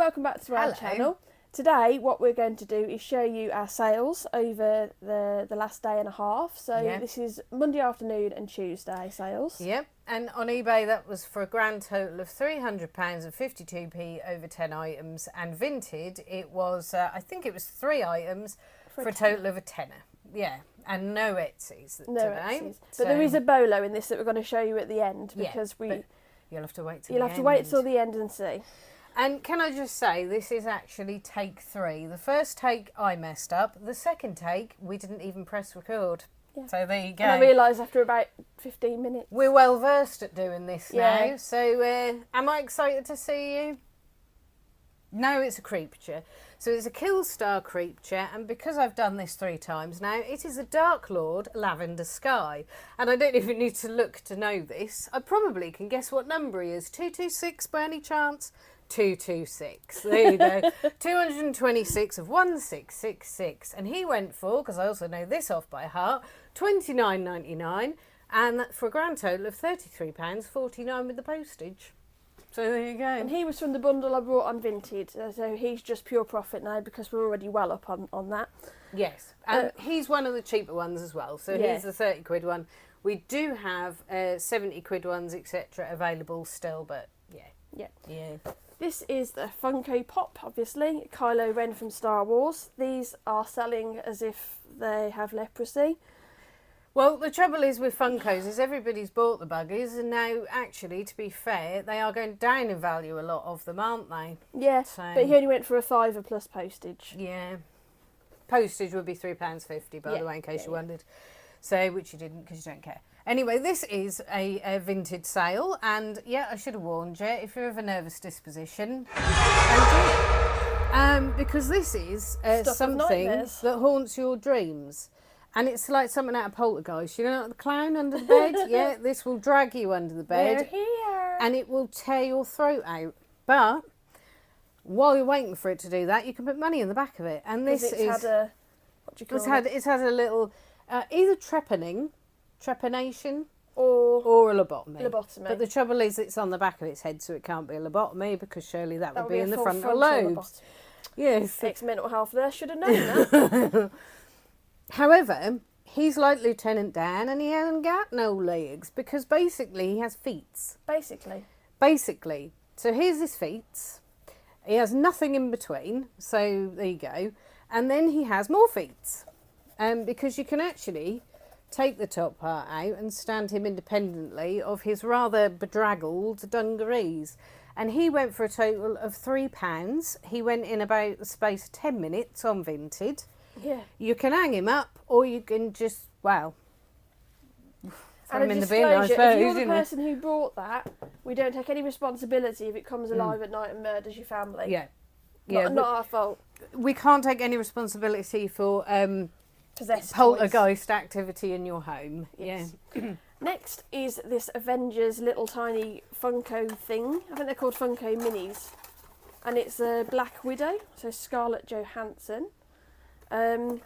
welcome back to our channel. Today what we're going to do is show you our sales over the last day and a half. So this is Monday afternoon and Tuesday sales. Yep, and on eBay that was for a grand total of £300 and 52p over 10 items, and Vinted it was, I think it was 3 items for a total of a tenner. Yeah, and no Etsy's today. Etsy's. But there is a bolo in this that we're going to show you at the end, because you'll have to wait till you'll have to wait till the end and see. And can I just say, this is actually take 3. The first take I messed up. The second take we didn't even press record. Yeah. So there you go. And I realised after about 15 minutes. We're well versed at doing this now. So am I excited to see you? No, it's a creature. So it's a Killstar creature, and because I've done this 3 times now, it is a Dark Lord Lavender Sky. And I don't even need to look to know this. I probably can guess what number he is. 226 by any chance? 226. There you go. 226 of 1666. And he went for, because I also know this off by heart, £29.99, and for a grand total of £33.49 with the postage. So there you go. And he was from the bundle I brought on Vinted, so he's just pure profit now because we're already well up on that. Yes, and he's one of the cheaper ones as well. So here's the 30 quid one. We do have 70 quid ones, etc. available still, but yeah. This is the Funko Pop, obviously. Kylo Ren from Star Wars. These are selling as if they have leprosy. Well, the trouble is with Funkos is everybody's bought the buggies, and now, actually, to be fair, they are going down in value, a lot of them, aren't they? Yeah, but he only went for a £5 plus postage. Yeah. Postage would be £3.50, by the way, in case you wondered. So, which you didn't, because you don't care. Anyway, this is a Vinted sale, and I should have warned you, if you're of a nervous disposition, because this is something that haunts your dreams. And it's like something out of Poltergeist. You know, like the clown under the bed? Yeah, this will drag you under the bed. We're here. And it will tear your throat out. But while you're waiting for it to do that, you can put money in the back of it. And this had a, what do you call it? It's had a little, either trepanation, or a lobotomy. But the trouble is it's on the back of its head, so it can't be a lobotomy, because surely that would be in the frontal lobes. Yes. Ex-mental health there should have known that. However, he's like Lieutenant Dan, and he hasn't got no legs, because basically he has feet. Basically. So here's his feet. He has nothing in between, so there you go. And then he has more feet. Because you can actually take the top part out and stand him independently of his rather bedraggled dungarees. And he went for a total of £3. He went in about the space of 10 minutes on Vinted. Yeah. You can hang him up, or you can just, throw him in the bin, I suppose. If you're the person who brought that, we don't take any responsibility if it comes alive at night and murders your family. Yeah. Not our fault. We can't take any responsibility for poltergeist activity in your home. Yes. Yeah. Next is this Avengers little tiny Funko thing. I think they're called Funko Minis. And it's a Black Widow, so Scarlett Johansson. And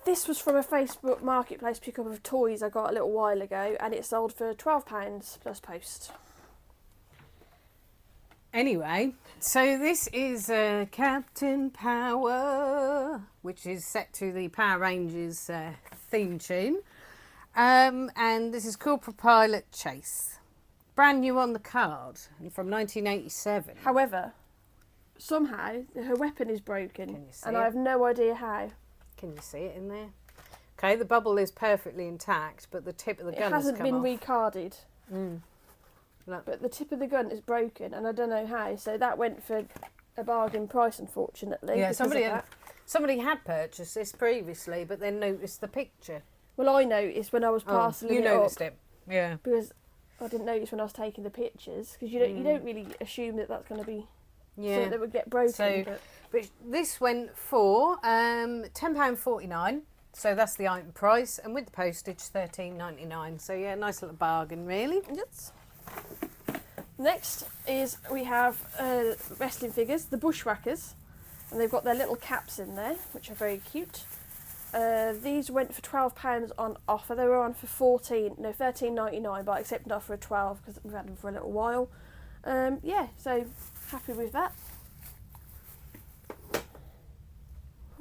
this was from a Facebook Marketplace pickup of toys I got a little while ago, and it sold for £12 plus post. Anyway, so this is Captain Power, which is set to the Power Rangers theme tune. And this is Corporal Pilot Chase. Brand new on the card, from 1987. However, somehow her weapon is broken, and I have no idea how. Can you see it in there? Okay, the bubble is perfectly intact, but the tip of the gun has come off. It hasn't been recarded. But the tip of the gun is broken, and I don't know how. So that went for a bargain price, unfortunately. Yeah, somebody had purchased this previously, but then noticed the picture. Well, I noticed when I was parcelling it up. You noticed it, yeah. Because I didn't notice when I was taking the pictures, because you don't really assume that that's going to be something that would get broken. So, but this went for £10.49, so that's the item price, and with the postage £13.99. So yeah, nice little bargain, really. Yes. Next is we have wrestling figures, the Bushwhackers, and they've got their little caps in there, which are very cute. These went for £12 on offer. They were on for £13.99, but I accepted an offer of £12 because we've had them for a little while. Yeah, so happy with that.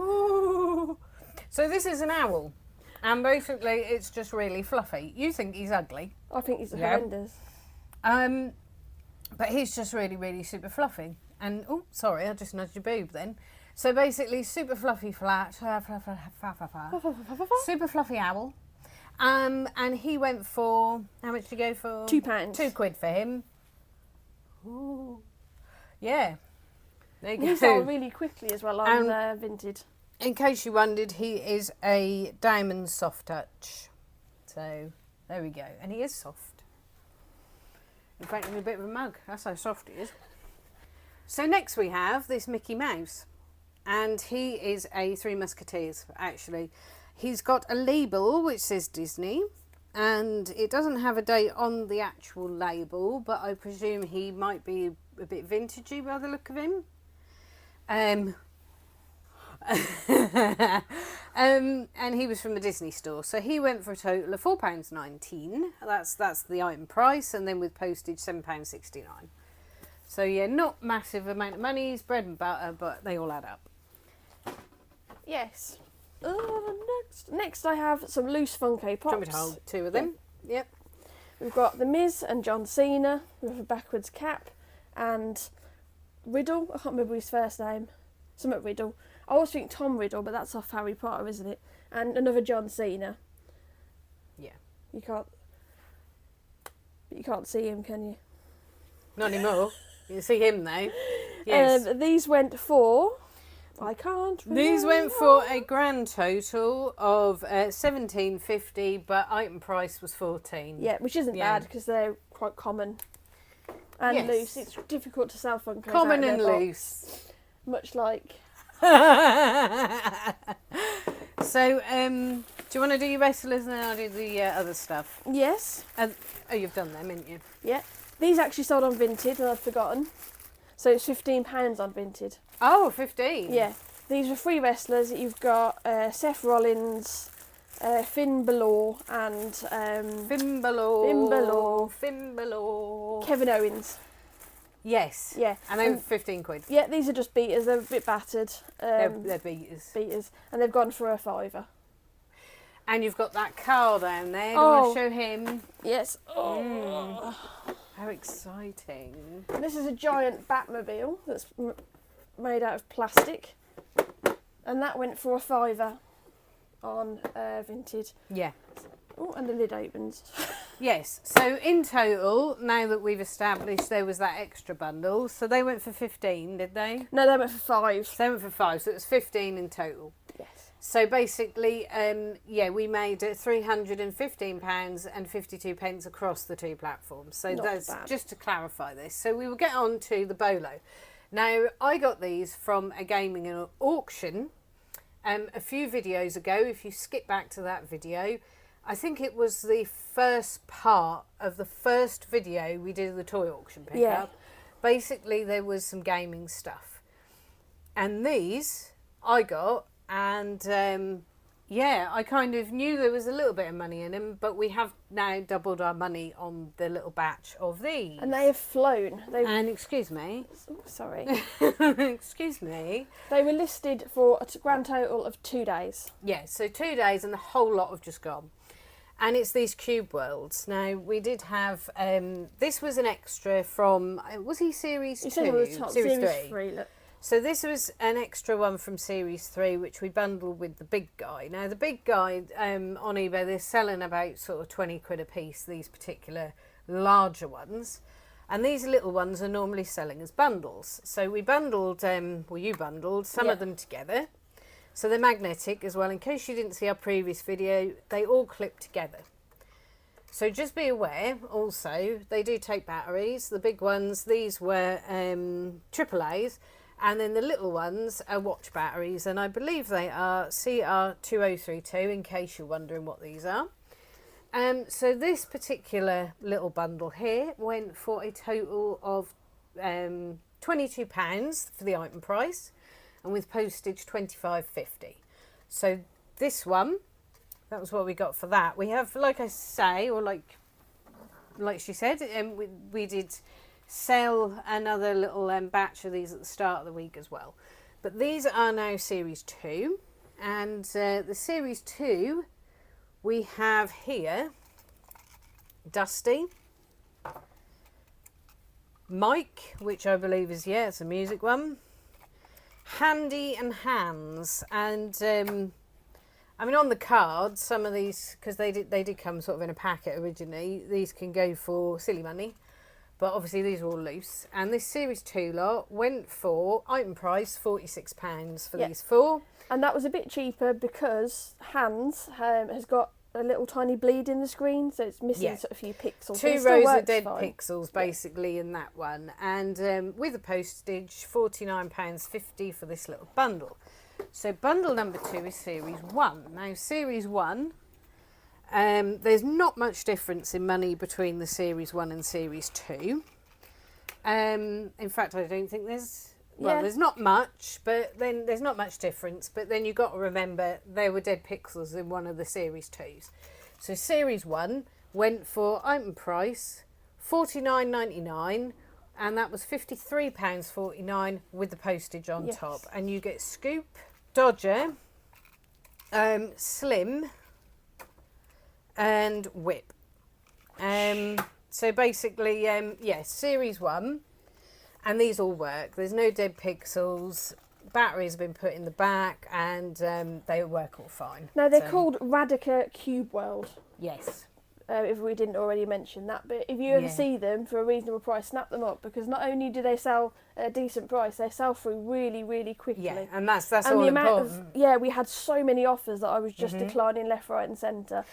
Ooh. So this is an owl, and basically it's just really fluffy. You think he's ugly. I think he's Yeah. horrendous. But he's just really, really super fluffy. And, oh, sorry, I just nudged your boob then. So basically, super fluffy super fluffy owl. And he went for, how much did you go for? £2. £2 for him. Ooh. Yeah. There you go. These sell really quickly as well on Vinted. In case you wondered, he is a diamond soft touch. So, there we go. And he is soft. In fact, he's a bit of a mug. That's how soft he is. So next we have this Mickey Mouse. And he is a Three Musketeers, actually. He's got a label which says Disney. And it doesn't have a date on the actual label, but I presume he might be a bit vintagey by the look of him. And he was from a Disney store, so he went for a total of £4.19. That's the item price, and then with postage £7.69. So yeah, not massive amount of money. It's bread and butter, but they all add up. Yes. Next I have some loose Funko Pops. Do you want me to hold two of them? Yeah. Yep. We've got the Miz and John Cena with a backwards cap, and Riddle. I can't remember his first name. Something Riddle. I always think Tom Riddle, but that's off Harry Potter, isn't it? And another John Cena. Yeah. You can't see him, can you? Not anymore. You can see him though. Yes. These went for. I can't remember. These went for a grand total of $17.50, but item price was $14. Yeah, which isn't bad because they're quite common and loose. It's difficult to sell Funkos Common out of and their loose. box, much like. So, do you want to do your wrestlers and then I'll do the other stuff? Yes. Oh, you've done them, haven't you? Yeah. These actually sold on Vinted, and I've forgotten. So it's £15 on Vinted. Oh, 15. Yeah. These are 3 wrestlers. You've got Seth Rollins, Finn Balor, and Finn Balor. Kevin Owens. Yes. Yeah. And they were £15. Yeah, these are just beaters. They're a bit battered. They're beaters. Beaters. And they've gone for a £5. And you've got that Carl down there. Do you want to show him? Yes. Oh. How exciting. And this is a giant Batmobile that's made out of plastic. And that went for a £5 on Vinted. Yeah. Oh, and the lid opens. Yes. So in total, now that we've established there was that extra bundle, so they went for 15, did they? No, they went for 5. They went for 5, so it was 15 in total. Yes. So basically, we made £315 and 52 pence across the 2 platforms. So Not that's bad. just to clarify this. So we will get on to the Bolo. Now, I got these from a gaming auction a few videos ago. If you skip back to that video, I think it was the first part of the first video we did of the toy auction pickup. Yeah. Basically, there was some gaming stuff. And these I got, and I kind of knew there was a little bit of money in them, but we have now doubled our money on the little batch of these. And they have flown. And excuse me. Oh, sorry. Excuse me. They were listed for a grand total of 2 days. Yeah, so 2 days and the whole lot have just gone. And it's these Cube Worlds. Now, we did have, this was an extra from, was he Series 2? You said it was top, Series 3. 3 look. So this was an extra one from Series 3, which we bundled with the big guy. Now, the big guy, on eBay, they're selling about sort of 20 quid a piece, these particular larger ones. And these little ones are normally selling as bundles. So we bundled, you bundled some of them together. So they're magnetic as well. In case you didn't see our previous video, they all clip together. So just be aware, also, they do take batteries. The big ones, these were AAAs. And then the little ones are watch batteries. And I believe they are CR2032, in case you're wondering what these are. So this particular little bundle here went for a total of £22 for the item price. And with postage, £25.50. So this one, that was what we got for that. We have, like I say, or like she said, we did sell another little batch of these at the start of the week as well. But these are now Series 2. And the Series 2, we have here Dusty, Mike, which I believe is, yeah, it's a music one, Handy and Hans. And I mean, on the card, some of these, because they did come sort of in a packet originally, these can go for silly money. But obviously these are all loose. And this Series 2 lot went for, item price, £46 for these 4. And that was a bit cheaper because Hans has got a little tiny bleed in the screen, so it's missing sort of a few pixels. 2 rows of dead pixels basically in that one. And with the postage, £49.50 for this little bundle. So bundle number 2 is Series 1. Now Series 1... there's not much difference in money between the Series 1 and Series 2. In fact, I don't think there's... Well, there's not much, but then there's not much difference. But then you've got to remember there were dead pixels in one of the Series 2s. So Series 1 went for item price $49.99, and that was £53.49 with the postage on top. And you get Scoop, Dodger, Slim, and Whip. So basically, Series 1, and these all work. There's no dead pixels, batteries have been put in the back, and they work all fine. No, they're called Radica Cube World. Yes. If we didn't already mention that, but if you ever see them for a reasonable price, snap them up, because not only do they sell at a decent price, they sell through really, really quickly. Yeah, and that's all important. We had so many offers that I was just declining left, right and centre.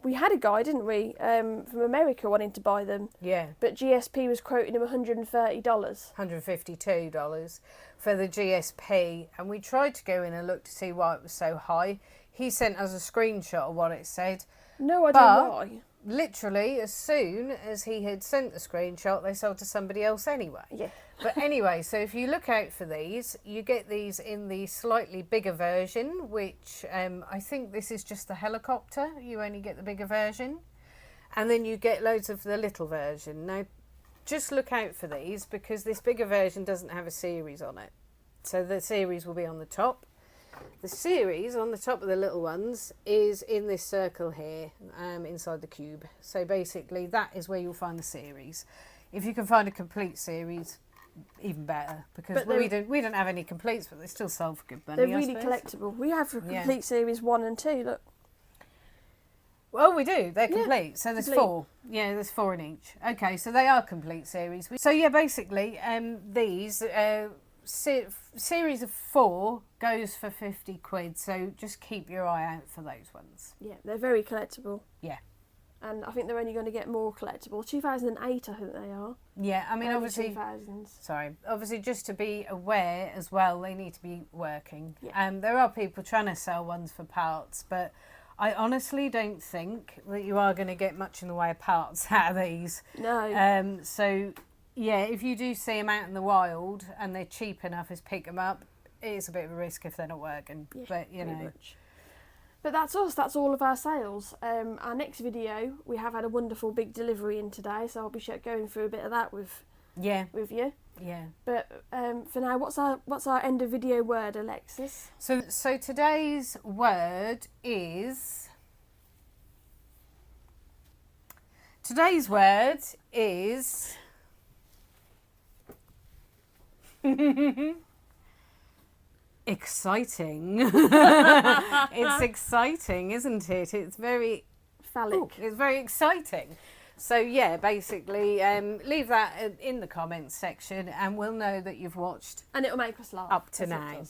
We had a guy, didn't we, from America wanting to buy them. Yeah. But GSP was quoting him $130. $152 for the GSP. And we tried to go in and look to see why it was so high. He sent us a screenshot of what it said. No idea why. Literally, as soon as he had sent the screenshot, they sold to somebody else anyway. Yeah. But anyway, so if you look out for these, you get these in the slightly bigger version, which I think this is just the helicopter. You only get the bigger version. And then you get loads of the little version. Now, just look out for these, because this bigger version doesn't have a series on it. So the series will be on the top. The series on the top of the little ones is in this circle here, inside the cube. So basically that is where you'll find the series. If you can find a complete series, even better, because we don't have any completes, but they still sell for good money. They're really collectible. We have a complete series 1 and 2, look. Well, we do. They're complete. So there's 4. Yeah, there's 4 in each. Okay, so they are complete series. So yeah, basically these... series of 4 goes for £50, so just keep your eye out for those ones. Yeah, they're very collectible. Yeah. And I think they're only going to get more collectible. 2008, I think they are. Yeah, I mean, obviously... 2000s. Sorry. Obviously, just to be aware as well, they need to be working. Yeah. There are people trying to sell ones for parts, but I honestly don't think that you are going to get much in the way of parts out of these. No. So... yeah, if you do see them out in the wild and they're cheap enough as pick them up, it's a bit of a risk if they're not working. Yeah, but, you know. Much. But that's us. That's all of our sales. Our next video, we have had a wonderful big delivery in today, so I'll be going through a bit of that with you. Yeah. But for now, what's our end of video word, Alexis? So today's word is... exciting. It's exciting, isn't it? It's very phallic. It's very exciting. So yeah, basically leave that in the comments section and we'll know that you've watched, and it'll make us laugh up to now.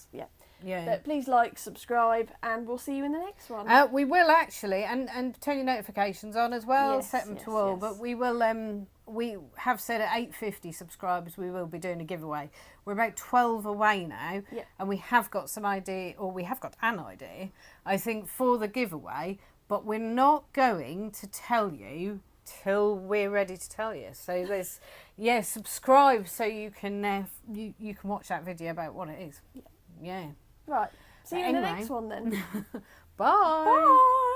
Yeah. But please like, subscribe, and we'll see you in the next one. We will actually, and turn your notifications on as well. Yes, set them to all. But we will. We have said at 850 subscribers we will be doing a giveaway. We're about 12 away now, and we have got some idea, or we have got an idea, I think, for the giveaway. But we're not going to tell you till we're ready to tell you. So there's, subscribe so you can you can watch that video about what it is. Yeah. Right. See you in the next one then. Bye. Bye.